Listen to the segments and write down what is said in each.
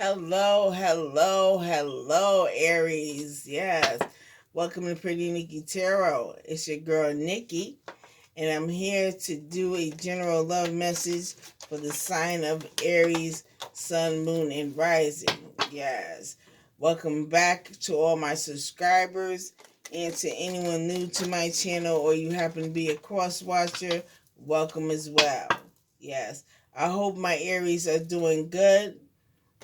Hello, hello, hello, Aries. Yes. Welcome to Pretty Nikki Tarot. It's your girl Nikki, and I'm here to do a general love message for the sign of Aries, Sun, Moon, and Rising. Yes. Welcome back to all my subscribers and to anyone new to my channel or you happen to be a cross watcher. Welcome as well. Yes. I hope my Aries are doing good.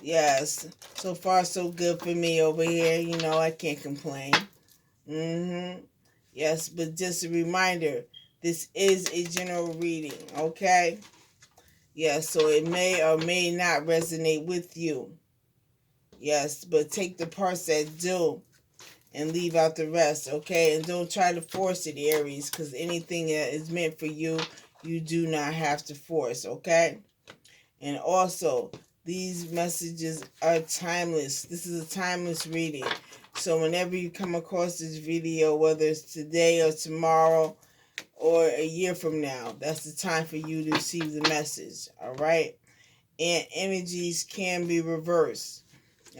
Yes, so far so good for me over here. I can't complain. Yes, but just a reminder, this is a general reading, okay? Yes, so it may or may not resonate with you. Yes, but take the parts that do and leave out the rest, okay? And don't try to force it, Aries, because anything that is meant for you, you do not have to force, okay? And also, these messages are timeless. This is a timeless reading. So whenever you come across this video, whether it's today or tomorrow or a year from now, that's the time for you to receive the message. All right? And energies can be reversed.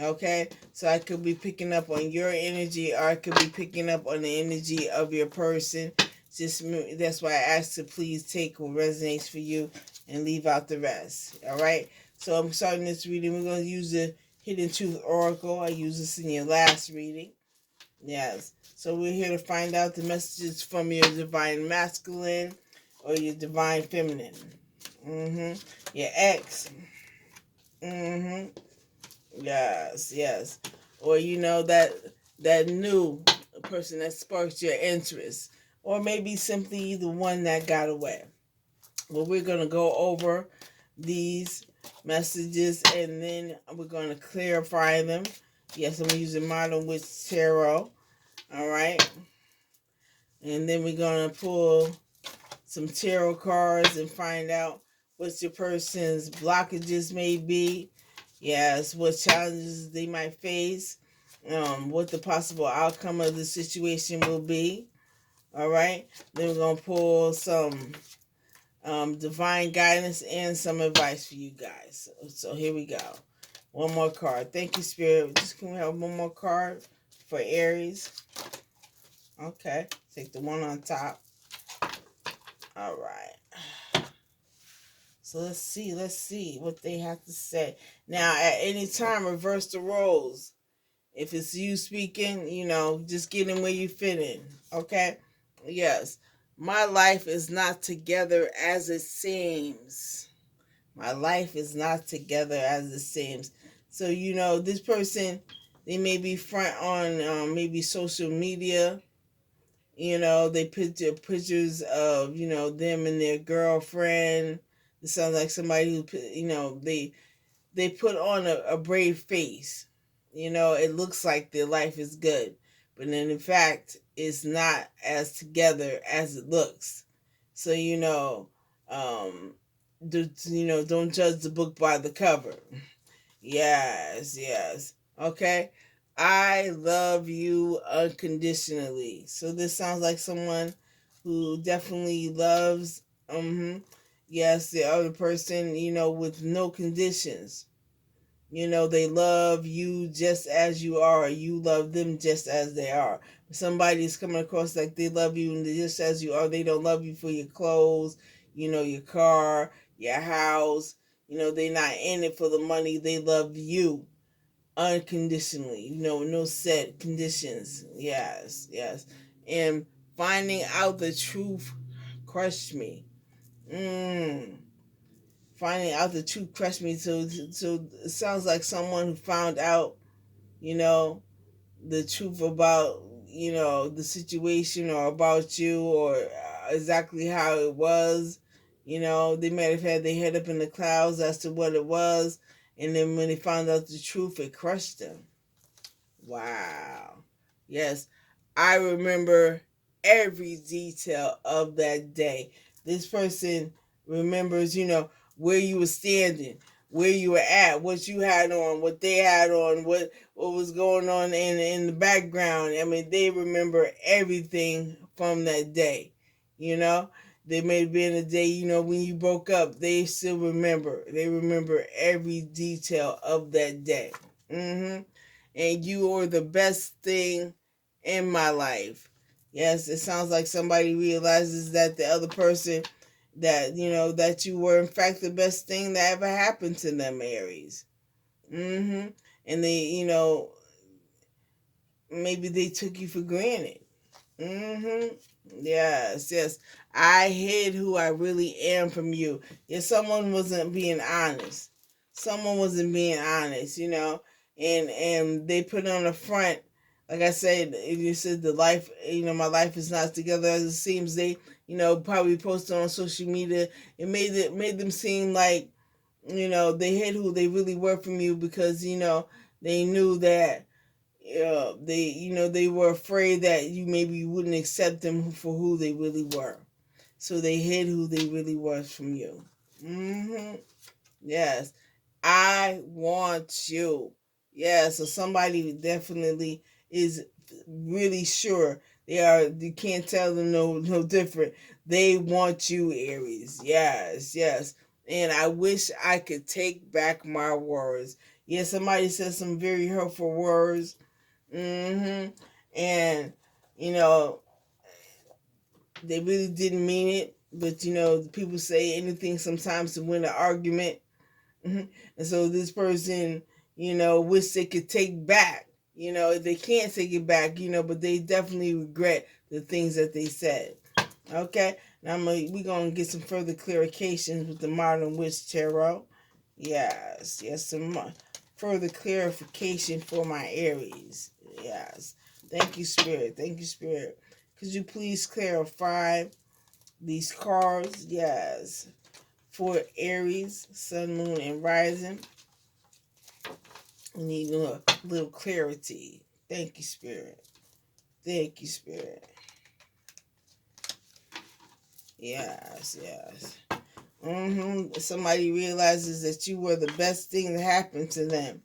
Okay? So I could be picking up on your energy or I could be picking up on the energy of your person. That's why I ask to please take what resonates for you and leave out the rest. All right? So I'm starting this reading. We're going to use the Hidden Truth Oracle. I used this in your last reading. Yes. So we're here to find out the messages from your divine masculine or your divine feminine. Your ex. Yes, yes. Or that new person that sparks your interest. Or maybe simply the one that got away. Well, we're going to go over these messages and then we're going to clarify them. Yes, I'm using Modern Witch Tarot. All right. And then we're going to pull some tarot cards and find out what your person's blockages may be. Yes, what challenges they might face. What the possible outcome of the situation will be. All right. Then we're going to pull some divine guidance and some advice for you guys. So here we go. One more card. Thank you, Spirit. Just can we have one more card for Aries? Okay. Take the one on top. All right. So let's see what they have to say. Now, at any time, reverse the roles. If it's you speaking, just get in where you fit in. Okay? Yes. My life is not together as it seems. My life is not together as it seems. So, this person, they may be front on maybe social media. They put their pictures of, them and their girlfriend. It sounds like somebody who, they put on a brave face. It looks like their life is good. But then in fact, it's not as together as it looks. So, don't judge the book by the cover. Yes, yes. Okay. I love you unconditionally. So this sounds like someone who definitely loves, yes, the other person, with no conditions. They love you just as you are. You love them just as they are. If somebody's coming across like they love you and just as you are, they don't love you for your clothes, your car, your house. They're not in it for the money. They love you unconditionally, no set conditions. Yes, yes. And finding out the truth crushed me. Finding out the truth crushed me. So it sounds like someone who found out, the truth about, the situation or about you or exactly how it was. They might have had their head up in the clouds as to what it was. And then when they found out the truth, it crushed them. Wow. Yes, I remember every detail of that day. This person remembers, where you were standing, where you were at, what you had on, what they had on, what was going on in the background. I mean, they remember everything from that day. You know, They may have been a day, when you broke up, they still remember. They remember every detail of that day. And you are the best thing in my life. Yes, it sounds like somebody realizes that the other person, that, that you were in fact the best thing that ever happened to them, Aries. And they, maybe they took you for granted. Yes, yes. I hid who I really am from you. Yeah, someone wasn't being honest. Someone wasn't being honest, and they put on the front. Like I said, you said the life, my life is not together as it seems. They, probably posted on social media. It made them seem like, they hid who they really were from you because, they knew that, they were afraid that you maybe wouldn't accept them for who they really were. So they hid who they really was from you. Yes. I want you. Yeah, so somebody definitely is really sure. You can't tell them no different. They want you, Aries. Yes, yes. And I wish I could take back my words. Yeah, somebody said some very hurtful words. And, you know, they really didn't mean it. But, people say anything sometimes to win an argument. And so this person, wish they could take back. They can't take it back, but they definitely regret the things that they said. Okay? Now we're going to get some further clarifications with the Modern Witch Tarot. Yes, some further clarification for my Aries. Yes. Thank you, Spirit. Thank you, Spirit. Could you please clarify these cards? Yes. For Aries, Sun, Moon, and Rising. We need a little clarity. Thank you, Spirit. Thank you, Spirit. Yes, yes. Somebody realizes that you were the best thing that happened to them.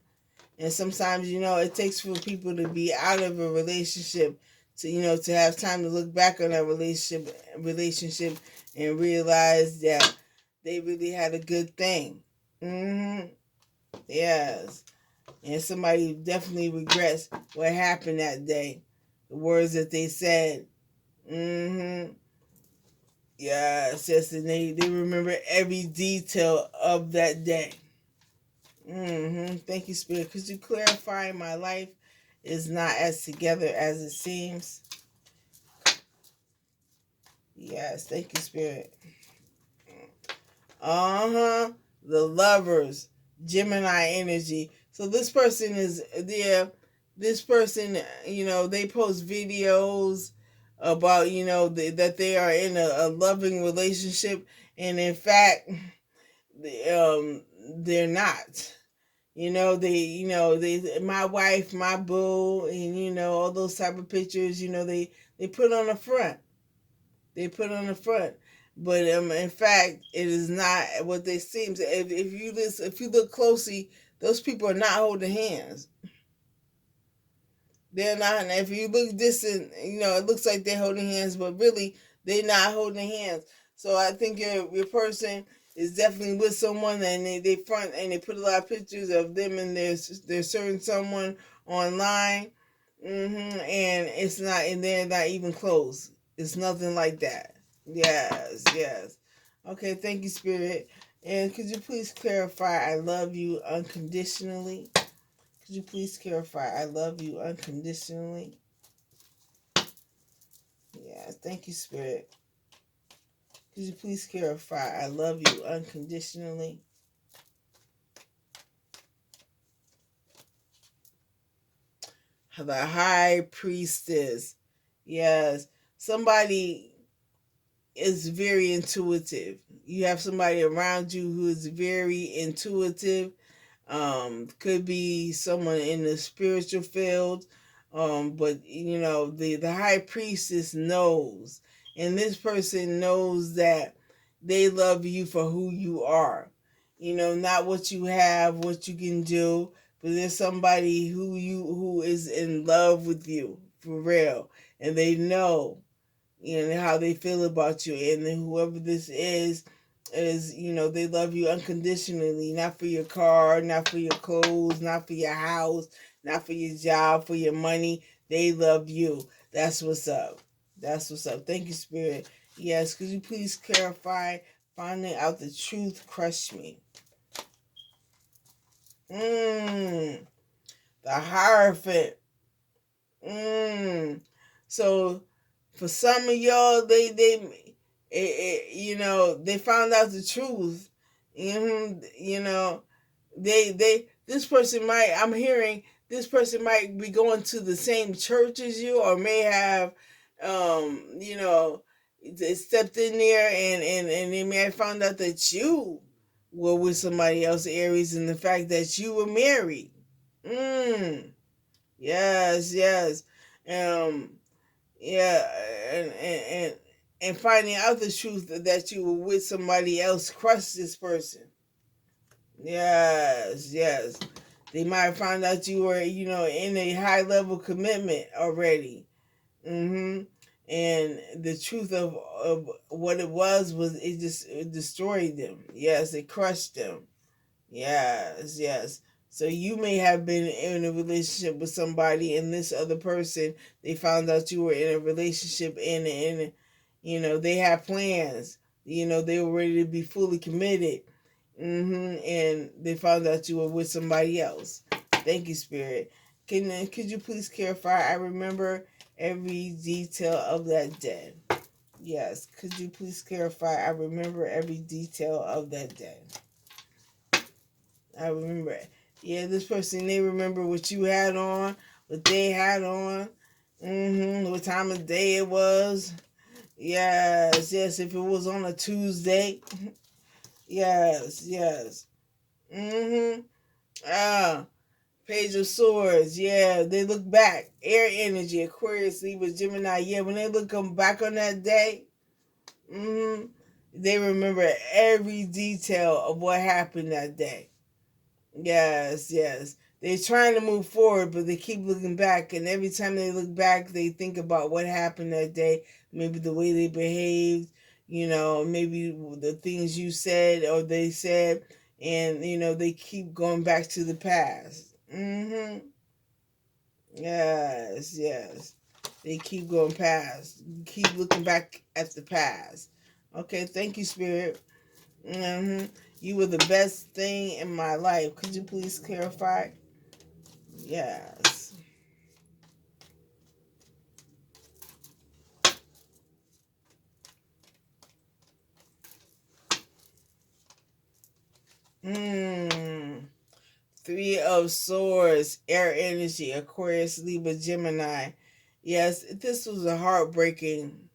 And sometimes, it takes for people to be out of a relationship to have time to look back on that relationship and realize that they really had a good thing. Yes. And somebody definitely regrets what happened that day. The words that they said. Yes, yes, and they remember every detail of that day. Thank you, Spirit. Could you clarify my life is not as together as it seems? Yes, thank you, Spirit. The Lovers, Gemini energy. So this person is there. This person, they post videos about, that they are in a loving relationship, and in fact, they're not. My wife, my boo, and all those type of pictures. They put on the front. They put on the front, but in fact, it is not what they seem. If you look closely, those people are not holding hands. They're not. And if you look distant, it looks like they're holding hands, but really, they're not holding hands. So I think your person is definitely with someone, and they front and they put a lot of pictures of them and their certain someone online, and it's not, and they're not even close. It's nothing like that. Yes, yes. Okay, thank you, Spirit. And could you please clarify? I love you unconditionally. Could you please clarify? I love you unconditionally. Yes, thank you, Spirit. Could you please clarify? I love you unconditionally. The High Priestess. Yes, somebody is very intuitive. You have somebody around you who is very intuitive. Could be someone in the spiritual field. But the high priestess knows, and this person knows that they love you for who you are. Not what you have, what you can do, but there's somebody who is in love with you for real, and they know you know, how they feel about you. And then whoever this is, you know, they love you unconditionally, not for your car, not for your clothes, not for your house, not for your job, for your money. They love you. That's what's up. That's what's up. Thank you, Spirit. Yes, could you please clarify? Finding out the truth crushed me. The Hierophant. So for some of y'all, you know, they found out the truth. You know, this person might, I'm hearing this person might be going to the same church as you, or may have, you know, they stepped in there and they may have found out that you were with somebody else, Aries, and the fact that you were married. Yes, yes. Um, yeah, and finding out the truth that you were with somebody else crushed this person. Yes, yes. They might have found out you were, you know, in a high level commitment already. And the truth of what it was it just it destroyed them. Yes, it crushed them. Yes, yes. So you may have been in a relationship with somebody, and this other person, they found out you were in a relationship, and you know, they had plans. You know, they were ready to be fully committed. And they found out you were with somebody else. Thank you, Spirit. Could you please clarify? I remember every detail of that day. Yes. Could you please clarify? I remember every detail of that day. I remember. Yeah, this person, they remember what you had on, what they had on, what time of day it was. Yes, yes, if it was on a Tuesday. Yes, yes. Ah, Page of Swords. Yeah, they look back. Air energy, Aquarius, Libra, Gemini. Yeah, when they look back on that day, they remember every detail of what happened that day. Yes, yes. They're trying to move forward, but they keep looking back. And every time they look back, they think about what happened that day. Maybe the way they behaved, you know, maybe the things you said or they said. And, you know, they keep going back to the past. Yes, yes. They keep going past. Keep looking back at the past. Okay, thank you, Spirit. You were the best thing in my life. Could you please clarify? Yes. Three of Swords, air energy, Aquarius, Libra, Gemini. Yes, this was a heartbreaking,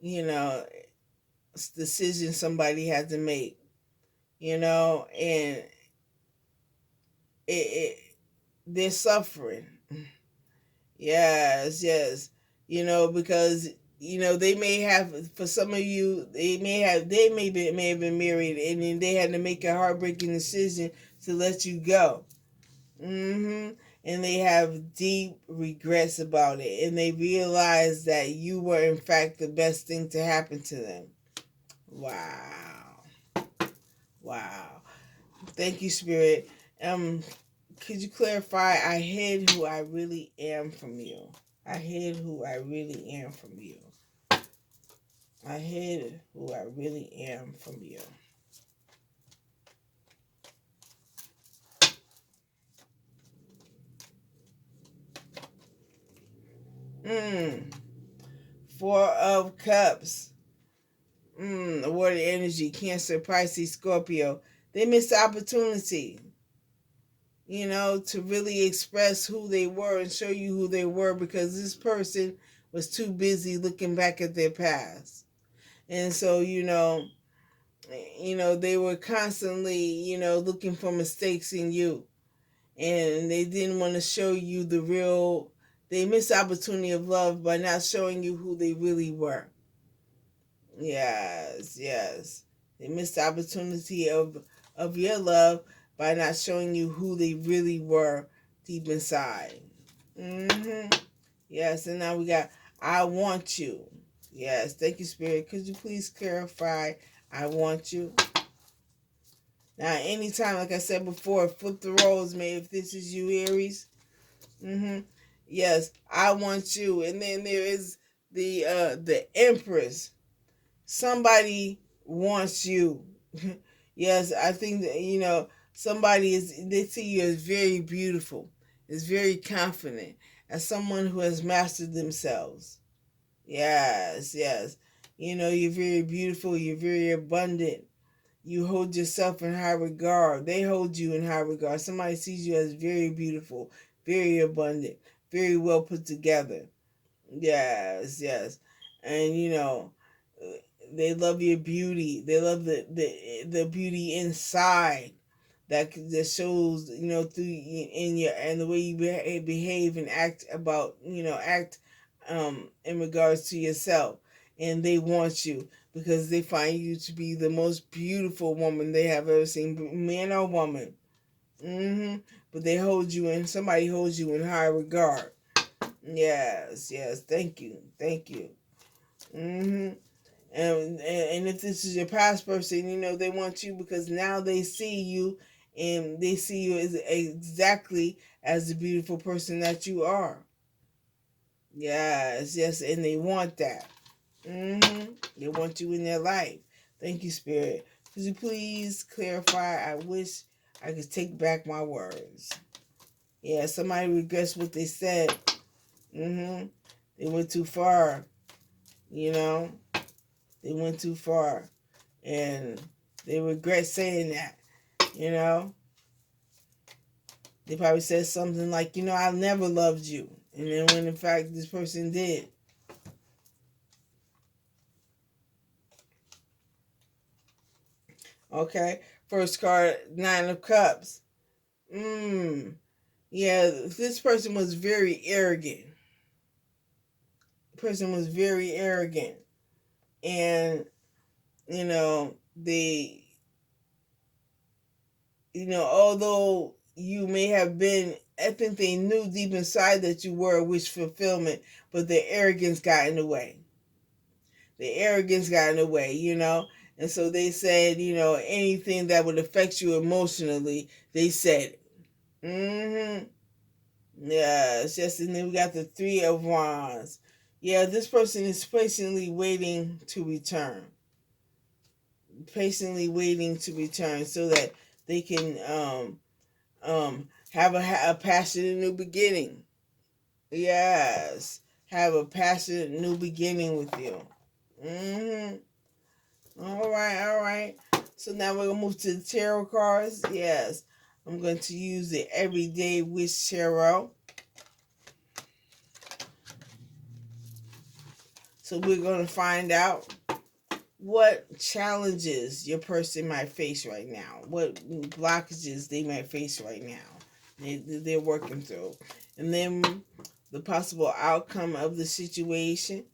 you know, decision somebody had to make, you know, and it they're suffering. Yes, yes. You know, because you know they may have, for some of you, may have been married, and then they had to make a heartbreaking decision to let you go. And they have deep regrets about it, and they realize that you were in fact the best thing to happen to them. Wow. Wow. Thank you, Spirit. Could you clarify? I hid who I really am from you. I hid who I really am from you. I hid who I really am from you. Four of Cups. Awarded energy. Cancer, Pisces, Scorpio. They missed the opportunity, you know, to really express who they were and show you who they were, because this person was too busy looking back at their past. And so, they were constantly, looking for mistakes in you. And they didn't want to show you the real, they missed the opportunity of love by not showing you who they really were. Yes, yes. They missed the opportunity of your love by not showing you who they really were deep inside. Yes, and now we got I want you. Yes. Thank you, Spirit. Could you please clarify, I want you? Now, anytime, like I said before, flip the roles, man. If this is you, Aries. Yes, I want you. And then there is the Empress. Somebody wants you. Yes, I think that, somebody they see you as very beautiful, is very confident, as someone who has mastered themselves. Yes, yes. You're very beautiful, you're very abundant. You hold yourself in high regard. They hold you in high regard. Somebody sees you as very beautiful, very abundant, very well put together. Yes, yes. And they love your beauty. They love the beauty inside that shows, through in your and the way you behave and act about, in regards to yourself. And they want you because they find you to be the most beautiful woman they have ever seen, man or woman. But they hold you in, somebody holds you in high regard. Yes, yes. Thank you. Thank you. And if this is your past person, they want you because now they see you, and they see you as exactly as the beautiful person that you are. Yes, yes, and they want that. They want you in their life. Thank you, Spirit. Could you please clarify? I wish I could take back my words. Yeah, somebody regrets what they said. They went too far. They went too far. And they regret saying that. They probably said something like, I never loved you. And then when in fact this person did. Okay. First card, 9 of Cups. Yeah, this person was very arrogant. The person was very arrogant. And, they, although you may have been, I think they knew deep inside that you were a wish fulfillment, but the arrogance got in the way. The arrogance got in the way, And so they said, anything that would affect you emotionally, they said it. Yeah, it's just, and then we got the 3 of Wands. Yeah, this person is patiently waiting to return. Patiently waiting to return so that they can have a passionate new beginning. Yes, have a passionate new beginning with you. All right, all right. So now we're gonna move to the tarot cards. Yes, I'm going to use the Everyday Wish Tarot. So we're going to find out what challenges your person might face right now, what blockages they might face right now. They're working through, and then the possible outcome of the situation.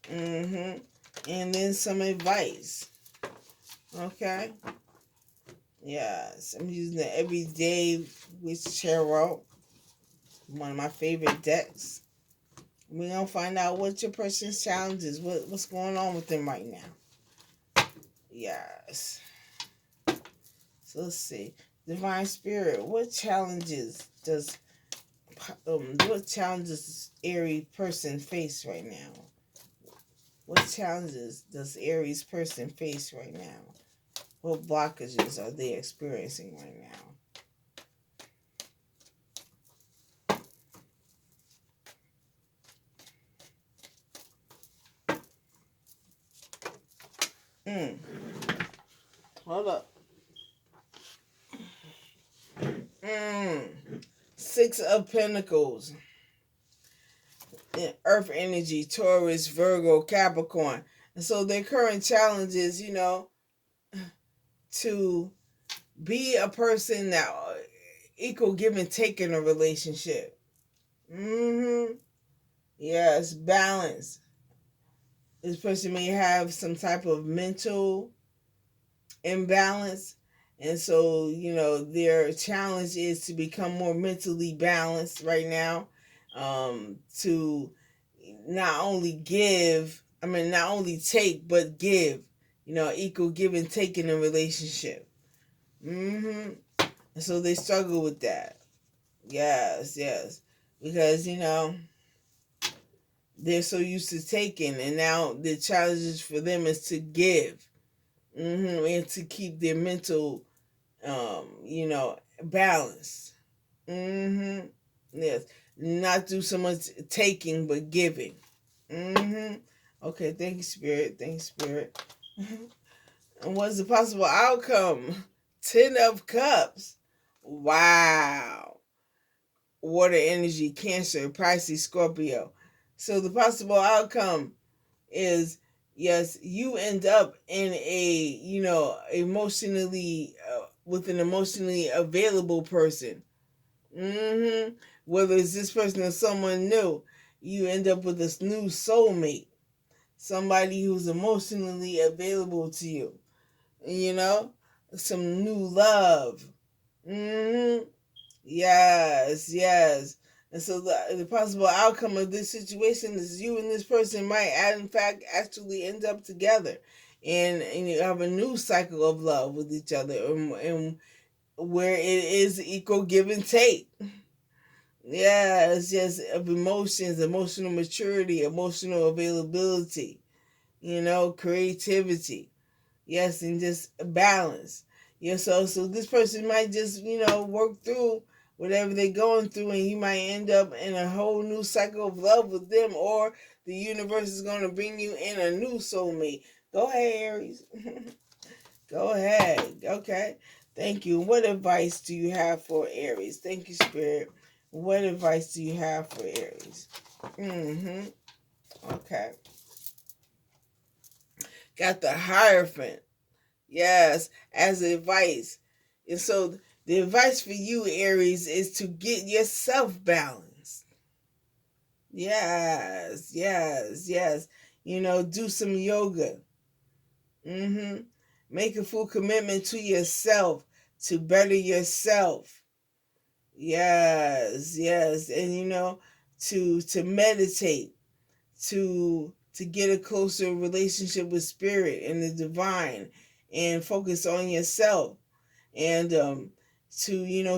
And then some advice. Okay. Yes, I'm using the Everyday Wish Tarot, one of my favorite decks. We're gonna find out what your person's challenge is, what's going on with them right now. Yes. So let's see, Divine Spirit, what challenges does Aries person face right now? What challenges does Aries person face right now? What blockages are they experiencing right now? Hold up. 6 of Pentacles. Earth energy, Taurus, Virgo, Capricorn. And so their current challenge is, to be a person that equal give and take in a relationship. Yes, balance. This person may have some type of mental imbalance. And so, their challenge is to become more mentally balanced right now, to not only give I mean, not only take, but give. Equal give and take in a relationship. And so they struggle with that. Yes, yes. Because, they're so used to taking, and now the challenges for them is to give. And to keep their mental, balanced. Yes. Not do so much taking, but giving. Okay, thank you, Spirit. Thank you, Spirit. And what's the possible outcome? 10 of Cups. Wow. Water energy, Cancer, Pisces, Scorpio. So the possible outcome is, yes, you end up in emotionally, with an emotionally available person. Whether it's this person or someone new, you end up with this new soulmate. Somebody who's emotionally available to you. Some new love. Yes, yes. And so the possible outcome of this situation is you and this person might, in fact, actually end up together. And you have a new cycle of love with each other, and where it is equal give and take. Yes, yes, of emotions, emotional maturity, emotional availability, creativity. Yes, and just balance. So this person might just, work through whatever they're going through, and you might end up in a whole new cycle of love with them, or the universe is going to bring you in a new soulmate. Go ahead, Aries. Go ahead. Okay. Thank you. What advice do you have for Aries? Thank you, Spirit. What advice do you have for Aries? Okay. Got the Hierophant. Yes, as advice. And so the advice for you, Aries, is to get yourself balanced. Yes, yes, yes. Do some yoga. Make a full commitment to yourself, to better yourself. Yes, yes. And to meditate, to get a closer relationship with spirit and the divine, and focus on yourself. And to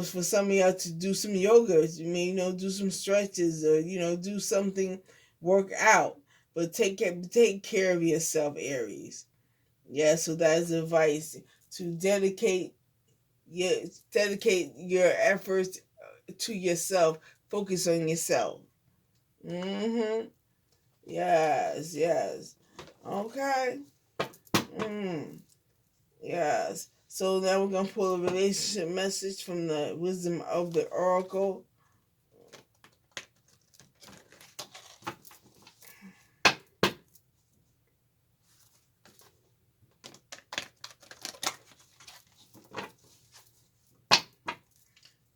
for some of y'all to do some yoga, do some stretches, or do something, work out, but take care of yourself, Aries. Yeah, so that is advice, to dedicate your efforts to yourself. Focus on yourself. Yes, yes. Okay. Yes. So now we're going to pull a relationship message from the Wisdom of the Oracle.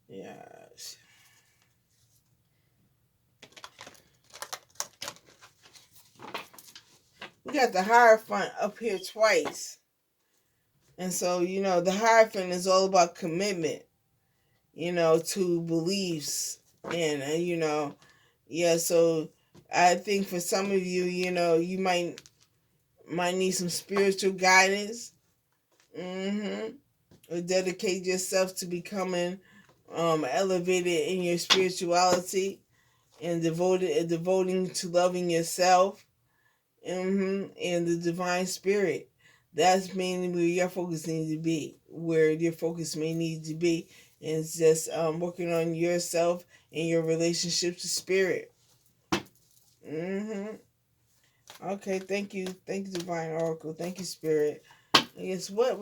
Yes. We got the Hierophant up here twice. And so, the Hierophant is all about commitment, to beliefs. And, yeah, so I think for some of you, you might need some spiritual guidance. Or dedicate yourself to becoming elevated in your spirituality, and devoting to loving yourself, and the divine spirit. That's mainly where your focus needs to be. Where your focus may need to be, and it's just working on yourself and your relationship to spirit. Okay, thank you, Divine Oracle. Thank you, Spirit. Yes, what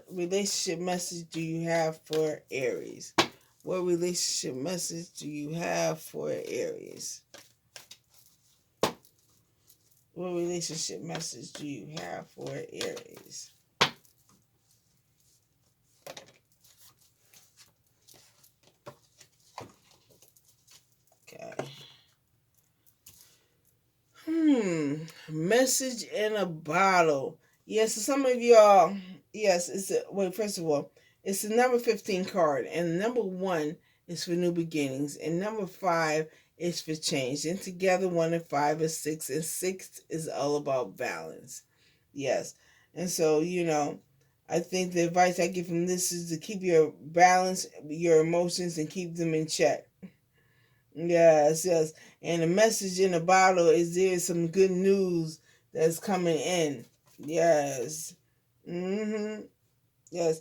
relationship message do you have for Aries? What relationship message do you have for Aries? What relationship message do you have for Aries? Okay. Message in a bottle. Yes, so some of y'all, yes, first of all, it's the number 15 card, and number 1 is for new beginnings, and number 5 is for change. And together, 1 and 5 is 6, and 6 is all about balance. Yes. And so, I think the advice I get from this is to keep your balance, your emotions, and keep them in check. Yes, yes. And the message in the bottle is there's some good news that's coming in. Yes. Mm-hmm. Yes.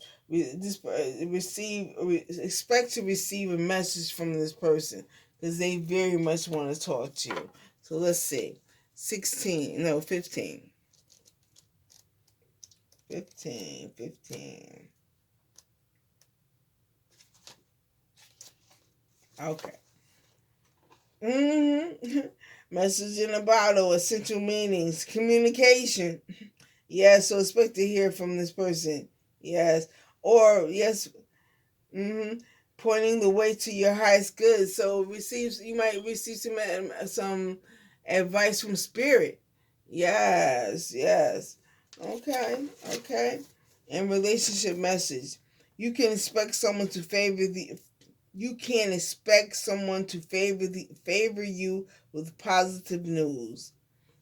Expect to receive a message from this person because they very much want to talk to you. So let's see. 15. 15. Okay. Message in a bottle, essential meanings, communication. Yes, so expect to hear from this person. Yes. Or, yes, pointing the way to your highest good. So you might receive some advice from spirit. Yes, yes. Okay. And relationship message. You can expect someone to favor you with positive news.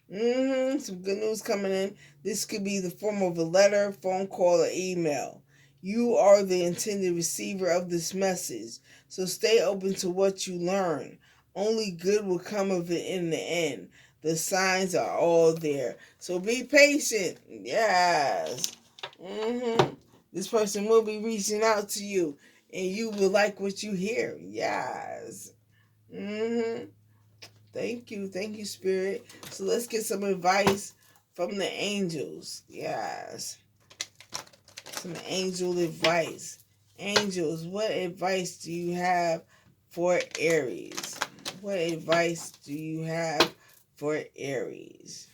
Some good news coming in. This could be the form of a letter, phone call, or email. You are the intended receiver of this message, so stay open to what you learn. Only good will come of it in the end. The signs are all there, so be patient. Yes. This person will be reaching out to you, and you will like what you hear. Yes. Thank you, Spirit. So let's get some advice from the angels. Yes. Some angel advice. Angels, what advice do you have for Aries? What advice do you have for Aries?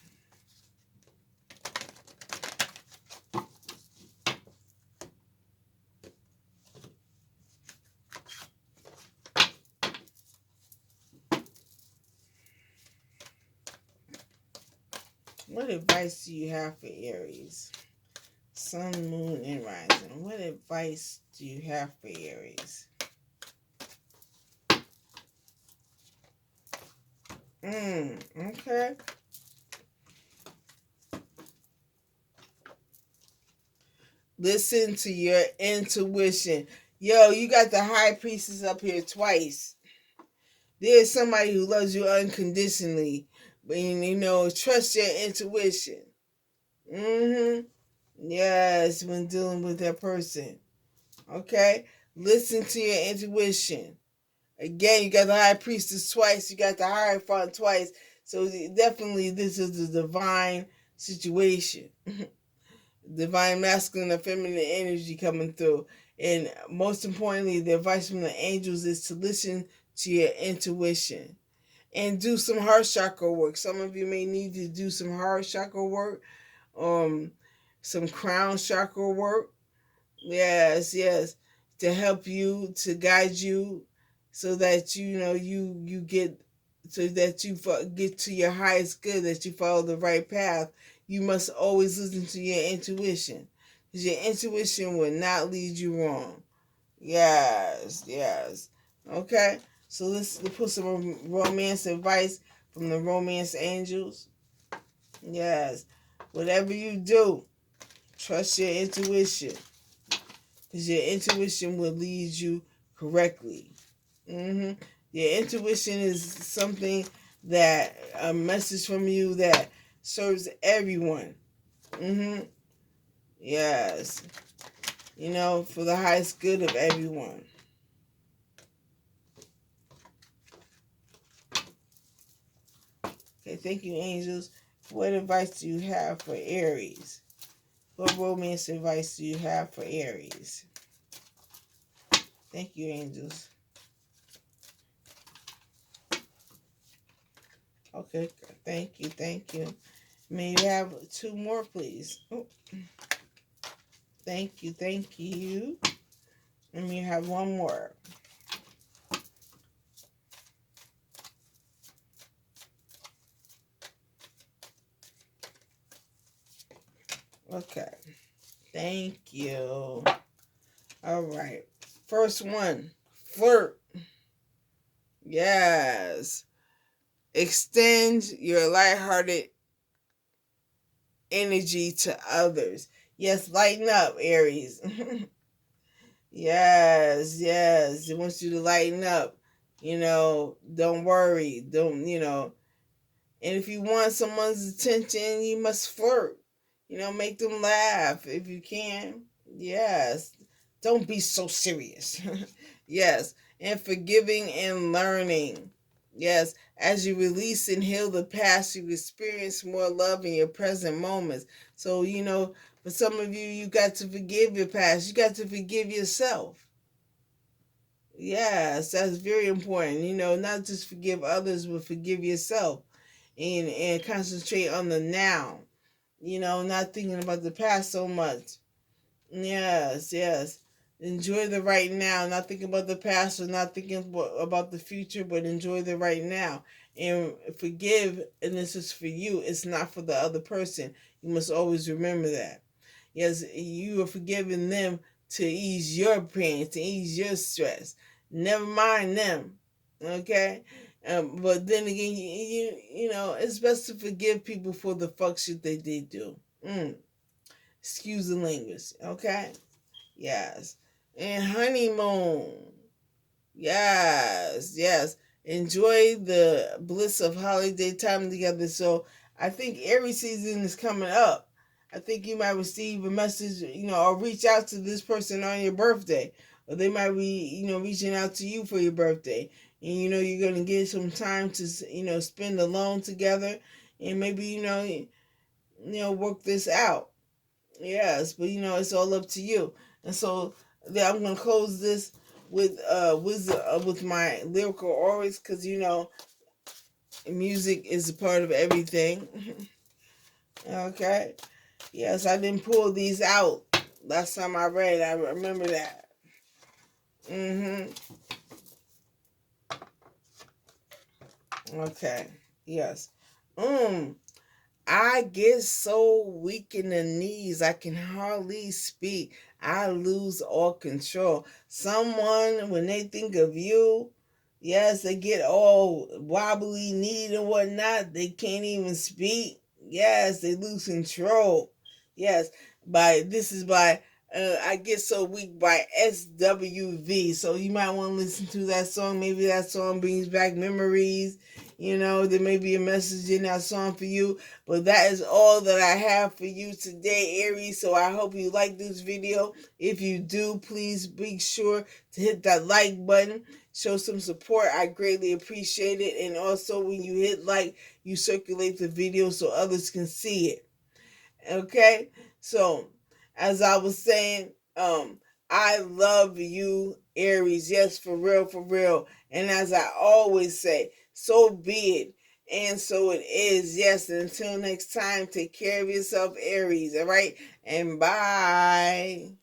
What advice do you have for Aries? Sun, moon, and rising. What advice do you have for Aries? Okay. Listen to your intuition. Yo, you got the high priestess up here twice. There's somebody who loves you unconditionally, but trust your intuition. Yes, when dealing with that person. Okay? Listen to your intuition. Again, you got the high priestess twice, you got the hierophant twice. So definitely this is a divine situation. Divine masculine and feminine energy coming through. And most importantly, the advice from the angels is to listen to your intuition and do some heart chakra work. Some of you may need to do some heart chakra work, some crown chakra work. Yes, to help you, to guide you, so that you get, so that you get to your highest good, that you follow the right path. You must always listen to your intuition, because your intuition will not lead you wrong. Yes. Okay, so let's put some romance advice from the romance angels. Yes, whatever you do, trust your intuition, because your intuition will lead you correctly. Your intuition is something that, a message from you that serves everyone. Yes, for the highest good of everyone. Okay, thank you, angels. What advice do you have for Aries? What romance advice do you have for Aries? Thank you, angels. Okay, thank you. May you have 2 more, please. Oh. Thank you. And may you have 1 more. Okay. Thank you. All right. First one, Flirt. Yes. Extend your lighthearted energy to others. Yes, lighten up, Aries. Yes. It wants you to lighten up. Don't worry. Don't, And if you want someone's attention, you must flirt. Make them laugh if you can. Yes. Don't be so serious. Yes. And forgiving and learning. Yes. As you release and heal the past, you experience more love in your present moments. So, for some of you, you got to forgive your past. You got to forgive yourself. Yes, that's very important. Not just forgive others, but forgive yourself, and concentrate on the now. Not thinking about the past so much. Yes. Enjoy the right now. Not thinking about the past or not thinking about the future, but enjoy the right now. And forgive, and this is for you. It's not for the other person. You must always remember that. Yes, you are forgiving them to ease your pain, to ease your stress. Never mind them. Okay? But then again, it's best to forgive people for the fuck shit they did do. Excuse the language. Okay? Yes. And honeymoon. Yes. Enjoy the bliss of holiday time together. So I think Aries season is coming up. I think you might receive a message, or reach out to this person on your birthday. Or they might be, reaching out to you for your birthday. And you're gonna get some time to, spend alone together, and maybe, work this out. Yes, but it's all up to you. And so I'm gonna close this with my lyrical auras, because music is a part of everything. Okay. Yes, I didn't pull these out last time I read. I remember that. Okay. Yes. I get so weak in the knees, I can hardly speak. I lose all control. Someone, when they think of you, yes, they get all wobbly kneed and whatnot. They can't even speak. Yes, they lose control. Yes, this is by I Get So Weak by SWV. So you might want to listen to that song. Maybe that song brings back memories. There may be a message in that song for you. But that is all that I have for you today, Aries. So I hope you like this video. If you do, please be sure to hit that like button. Show some support. I greatly appreciate it. And also, when you hit like, you circulate the video so others can see it. Okay? So, as I was saying, I love you, Aries. Yes, for real, for real. And as I always say, so be it. And so it is. Yes. And until next time, take care of yourself, Aries. All right. And bye.